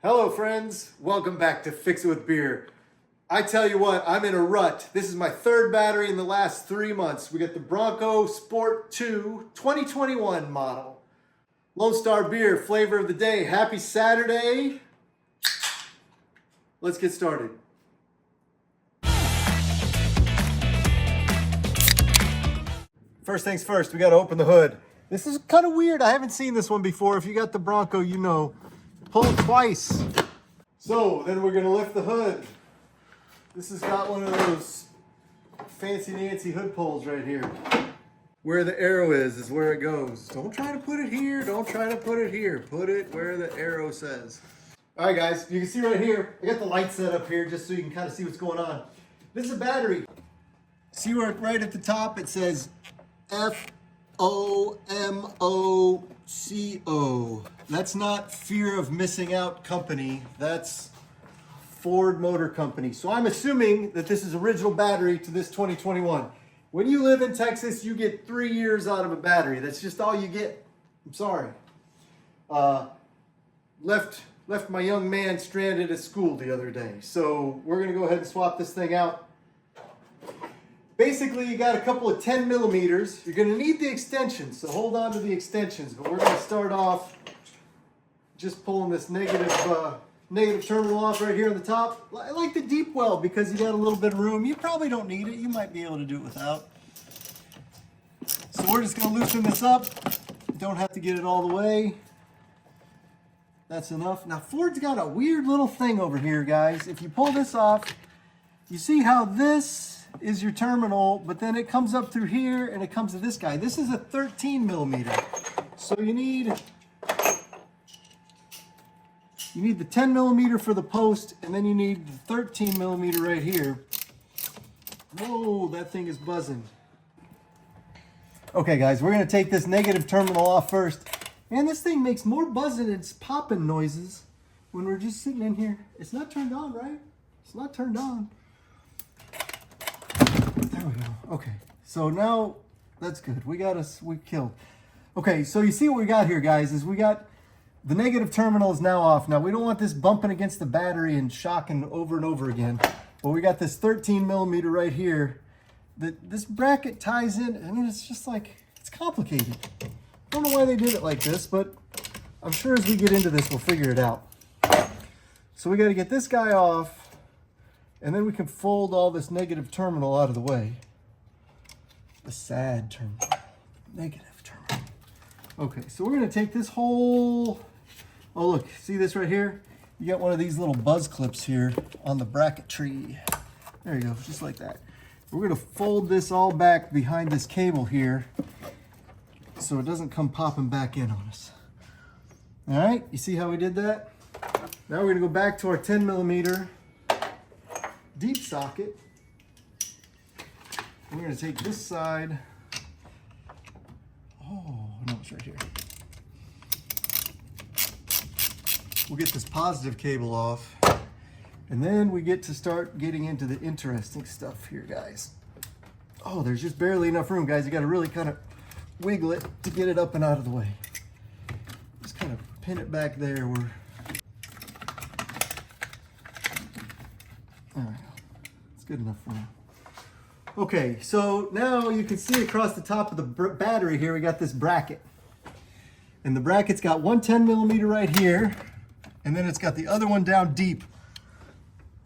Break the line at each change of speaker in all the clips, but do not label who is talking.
Hello friends, welcome back to Fix It With Beer. I tell you what, I'm in a rut. This is my third battery in the last 3 months. We got the Bronco Sport 2 2021 model. Lone Star Beer, flavor of the day. Happy Saturday. Let's get started. First things first, we got to open the hood. This is kind of weird. I haven't seen this one before. If you got the Bronco, you know. Pull it twice. So then we're gonna lift the hood. This has got one of those fancy Nancy hood pulls right here. Where the arrow is where it goes. Don't try to put it here. Don't try to put it here. Put it where the arrow says. All right, guys, you can see right here, I got the light set up here just so you can kind of see what's going on. This is a battery. See where right at the top it says FOMOCO. That's not Fear of Missing Out Company. That's Ford Motor Company. So I'm assuming that this is original battery to this 2021. When you live in Texas, you get 3 years out of a battery. That's just all you get. I'm sorry. Left my young man stranded at school the other day. So we're gonna go ahead and swap this thing out. Basically, you got a couple of 10 millimeters. You're gonna need the extensions, so hold on to the extensions. But we're gonna start off just pulling this negative terminal off right here on the top. I like the deep well because you got a little bit of room. You probably don't need it. You might be able to do it without. So we're just gonna loosen this up. Don't have to get it all the way. That's enough. Now Ford's got a weird little thing over here, guys. If you pull this off, you see how this is your terminal, but then it comes up through here and it comes to this guy. This is a 13 millimeter. So you need the 10 millimeter for the post, and then you need the 13 millimeter right here. Whoa, that thing is buzzing. Okay guys, we're gonna take this negative terminal off first. Man, this thing makes more buzzing and popping noises when we're just sitting in here. It's not turned on, right? It's not turned on. There we go. Okay, so now that's good. We killed. Okay, so you see what we got here, guys, is we got the negative terminal is now off. Now we don't want this bumping against the battery and shocking over and over again. But we got this 13 millimeter right here that this bracket ties in. I mean, it's just like, it's complicated. I don't know why they did it like this, but I'm sure as we get into this, we'll figure it out. So we got to get this guy off, and then we can fold all this negative terminal out of the way. The sad terminal, negative terminal. Okay, so we're going to take this whole, oh look, see this right here? You got one of these little buzz clips here on the bracket tree. There you go, just like that. We're going to fold this all back behind this cable here so it doesn't come popping back in on us. All right, you see how we did that? Now we're going to go back to our 10 millimeter deep socket. We're going to take this side. Oh, no, it's right here. We'll get this positive cable off, and then we get to start getting into the interesting stuff here, guys. Oh, there's just barely enough room, guys. You got to really kind of wiggle it to get it up and out of the way. Just kind of pin it back there. There we go. It's good enough for now. Okay, so now you can see across the top of the battery here, we got this bracket. And the bracket's got one 10 millimeter right here, and then it's got the other one down deep.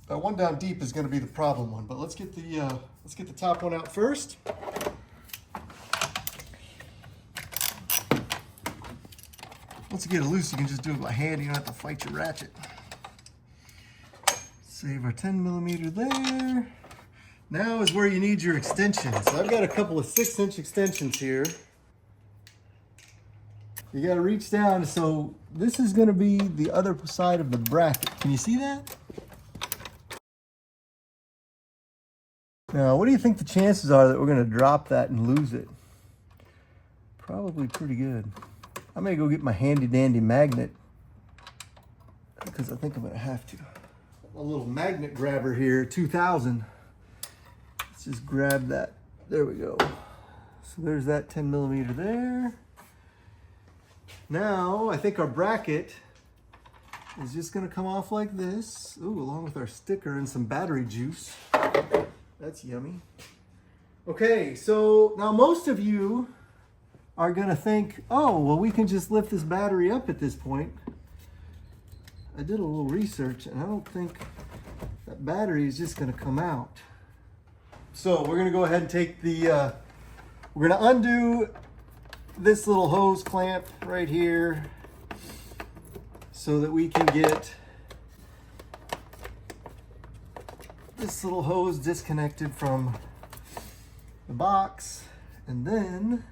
That one down deep is gonna be the problem one, but let's get the top one out first. Once you get it loose, you can just do it by hand. You don't have to fight your ratchet. Save our 10 millimeter there. Now is where you need your extensions. So I've got a couple of 6-inch extensions here. You got to reach down. So this is going to be the other side of the bracket. Can you see that? Now, what do you think the chances are that we're going to drop that and lose it? Probably pretty good. I may go get my handy dandy magnet because I think I'm going to have to. A little magnet grabber here, 2000. Let's just grab that. There we go. So there's that 10 millimeter there. Now, I think our bracket is just gonna come off like this. Ooh, along with our sticker and some battery juice. That's yummy. Okay, so now most of you are gonna think, oh, well, we can just lift this battery up at this point. I did a little research and I don't think that battery is just gonna come out. So we're gonna go ahead and take the, we're gonna undo this little hose clamp right here so that we can get this little hose disconnected from the box. And then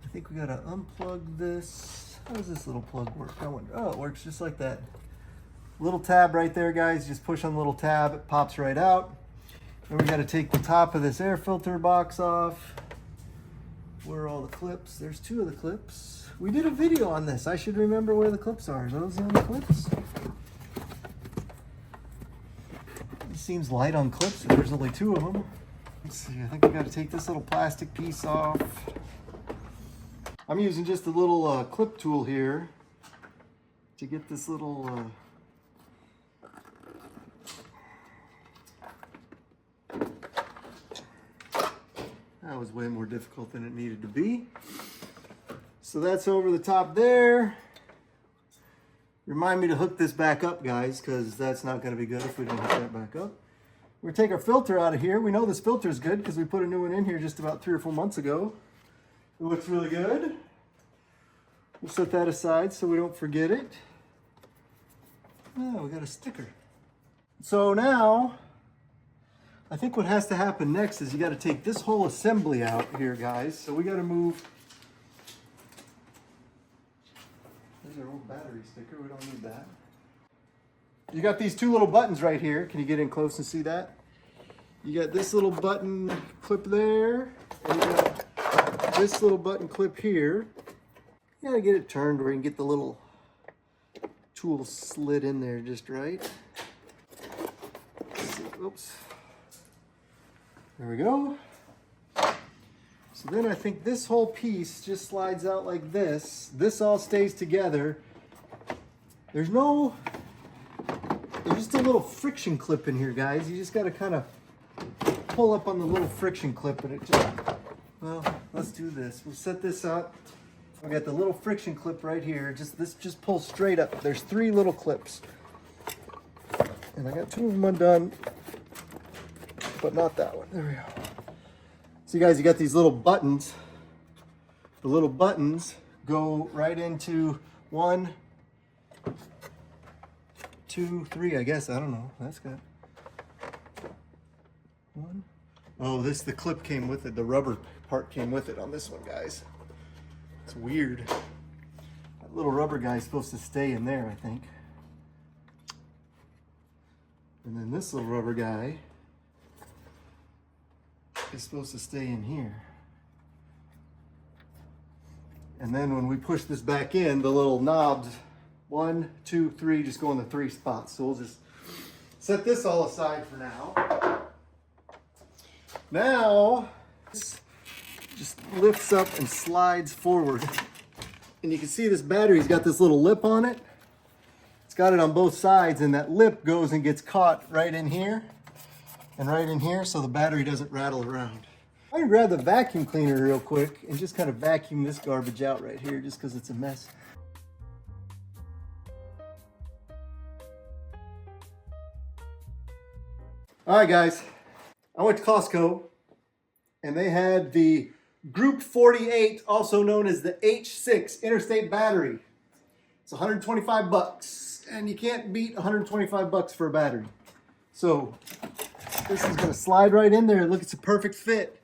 I think we gotta unplug this. How does this little plug work? I wonder. Oh, it works just like that. Little tab right there, guys. Just push on the little tab, it pops right out. And we gotta take the top of this air filter box off. Where are all the clips? There's 2 of the clips. We did a video on this. I should remember where the clips are. Are those the only clips? It seems light on clips. There's only 2 of them. Let's see, I think we gotta take this little plastic piece off. I'm using just a little clip tool here to get this little that was way more difficult than it needed to be. So that's over the top there. Remind me to hook this back up, guys, because that's not going to be good if we don't hook that back up. We're going to take our filter out of here. We know this filter is good because we put a new one in here just about 3 or 4 months ago. It looks really good. We'll set that aside so we don't forget it. Oh, we got a sticker. So now, I think what has to happen next is you got to take this whole assembly out here, guys. So we got to move. There's our old battery sticker. We don't need that. You got these 2 little buttons right here. Can you get in close and see that? You got this little button clip there, and you got this little button clip here. You gotta get it turned where you can get the little tool slid in there just right. Let's see. Oops. There we go. So then I think this whole piece just slides out like this. This all stays together. There's just a little friction clip in here, guys. You just gotta kind of pull up on the little friction clip and it just, well, let's do this. We'll set this up. We got the little friction clip right here. This just pulls straight up. There's 3 little clips. And I got 2 of them undone, but not that one. There we go. So you guys, you got these little buttons. The little buttons go right into 1, 2, 3, I guess. I don't know. That's good. 1. Oh, the clip came with it. The rubber part came with it on this one, guys. It's weird. That little rubber guy is supposed to stay in there, I think. And then this little rubber guy is supposed to stay in here. And then when we push this back in, the little knobs, 1, 2, 3, just go in the 3 spots. So we'll just set this all aside for now. Now, this just lifts up and slides forward. And you can see this battery's got this little lip on it. It's got it on both sides, and that lip goes and gets caught right in here and right in here so the battery doesn't rattle around. I'm gonna grab the vacuum cleaner real quick and just kind of vacuum this garbage out right here just because it's a mess. All right, guys, I went to Costco and they had the Group 48, also known as the H6 Interstate Battery. It's 125 bucks, and you can't beat 125 bucks for a battery. So this is gonna slide right in there. Look, it's a perfect fit.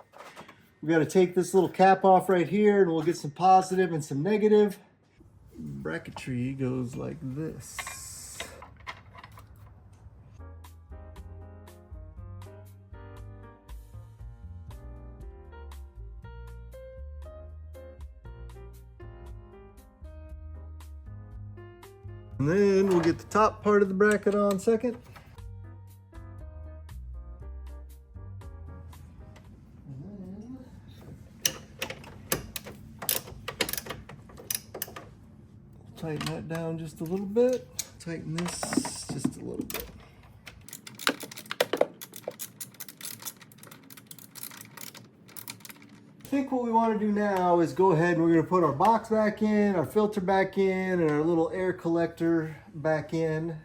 We gotta take this little cap off right here, and we'll get some positive and some negative. Bracketry goes like this. And then we'll get the top part of the bracket on second. And then tighten that down just a little bit. tighten this just a little bit. I think what we want to do now is go ahead and we're going to put our box back in, our filter back in, and our little air collector back in.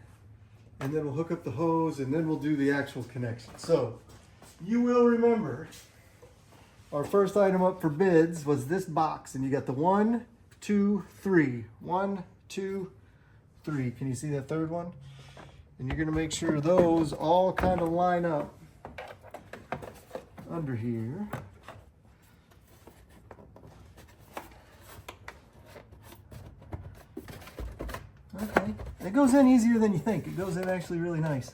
And then we'll hook up the hose and then we'll do the actual connection. So you will remember our first item up for bids was this box, and you got the 1, 2, 3. 1, 2, 3. Can you see that third one? And you're going to make sure those all kind of line up under here. Okay, it goes in easier than you think. It goes in actually really nice.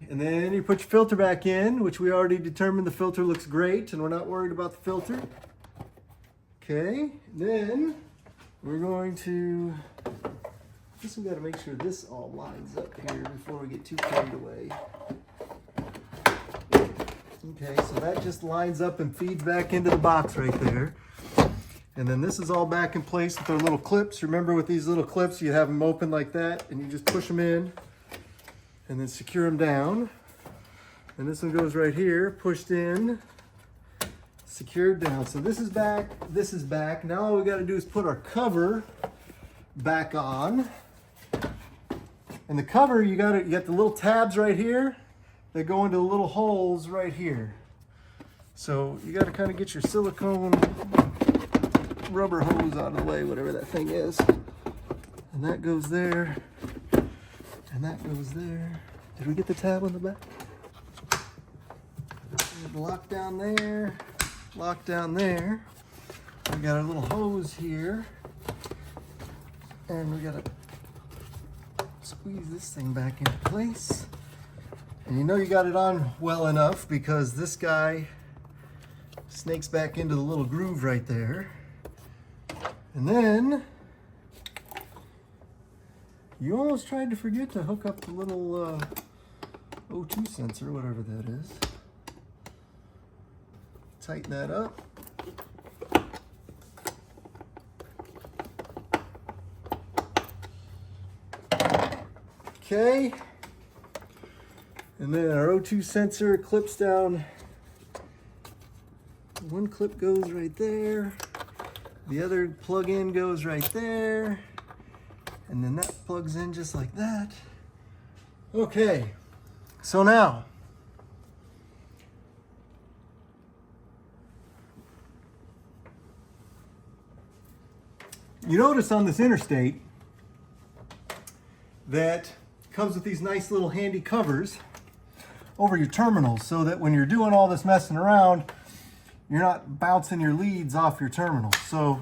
And then you put your filter back in, which we already determined the filter looks great and we're not worried about the filter. Okay, then we're going to, I guess we got to make sure this all lines up here before we get too carried away. Okay, so that just lines up and feeds back into the box right there. And then this is all back in place with our little clips. Remember, with these little clips, you have them open like that, and you just push them in and then secure them down. And this one goes right here, pushed in, secured down. So this is back, this is back. Now all we got to do is put our cover back on. And the cover, you got the little tabs right here that go into the little holes right here. So you got to kind of get your silicone rubber hose out of the way, whatever that thing is. And that goes there. And that goes there. Did we get the tab on the back? Lock down there. Lock down there. We got our little hose here. And we got to squeeze this thing back into place. And you know you got it on well enough because this guy snakes back into the little groove right there. And then you almost tried to forget to hook up the little O2 sensor, whatever that is. Tighten that up. Okay. And then our O2 sensor clips down. One clip goes right there. The other plug-in goes right there. And then that plugs in just like that. Okay, so now, you notice on this interstate that it comes with these nice little handy covers over your terminals so that when you're doing all this messing around, you're not bouncing your leads off your terminal. So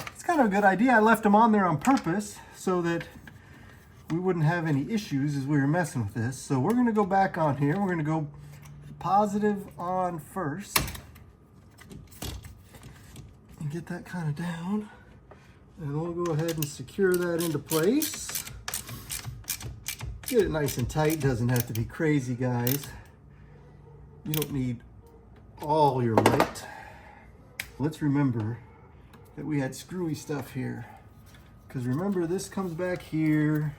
it's kind of a good idea. I left them on there on purpose so that we wouldn't have any issues as we were messing with this. So we're going to go back on here. We're going to go positive on first and get that kind of down. And we'll go ahead and secure that into place. Get it nice and tight. Doesn't have to be crazy, guys. You don't need all your might. Let's remember that we had screwy stuff here. Because remember, this comes back here,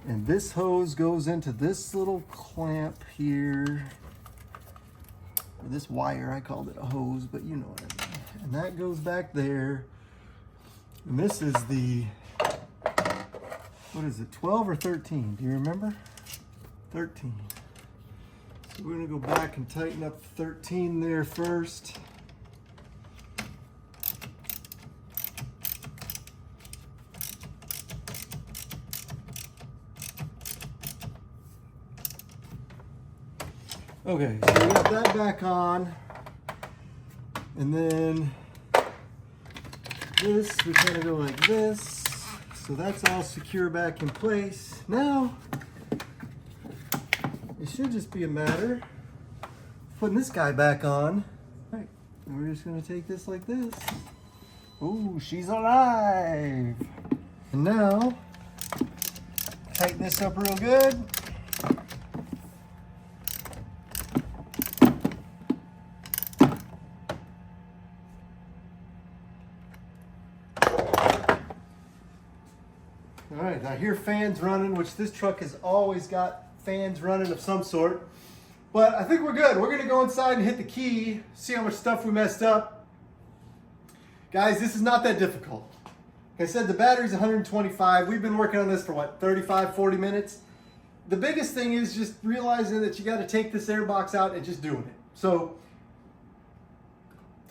and this hose goes into this little clamp here. Or this wire, I called it a hose, but you know what I mean. And that goes back there. And this is the, what is it, 12 or 13? Do you remember? 13. So we're going to go back and tighten up 13 there first. Okay, so we got that back on. And then this, we kind of go like this. So that's all secure back in place. Now, it should just be a matter of putting this guy back on. All right, and we're just gonna take this like this. Ooh, she's alive. And now, tighten this up real good. All right, now hear fans running, which this truck has always got fans running of some sort. But I think we're good. We're gonna go inside and hit the key, see how much stuff we messed up. Guys, this is not that difficult. Like I said, the battery's 125. We've been working on this for what, 35, 40 minutes? The biggest thing is just realizing that you gotta take this air box out and just doing it. So,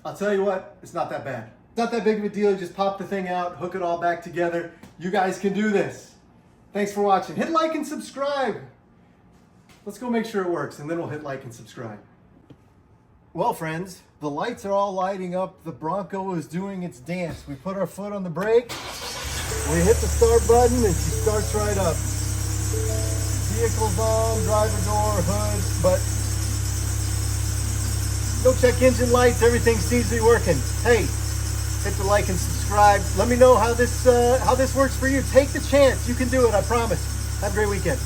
I'll tell you what, it's not that bad. It's not that big of a deal. You just pop the thing out, hook it all back together. You guys can do this. Thanks for watching. Hit like and subscribe. Let's go make sure it works, and then we'll hit like and subscribe. Well, friends, the lights are all lighting up. The Bronco is doing its dance. We put our foot on the brake, we hit the start button, and she starts right up. Vehicle's on, driver door, hood, but go check engine lights. Everything seems to be working. Hey, hit the like and subscribe. Let me know how this works for you. Take the chance. You can do it, I promise. Have a great weekend.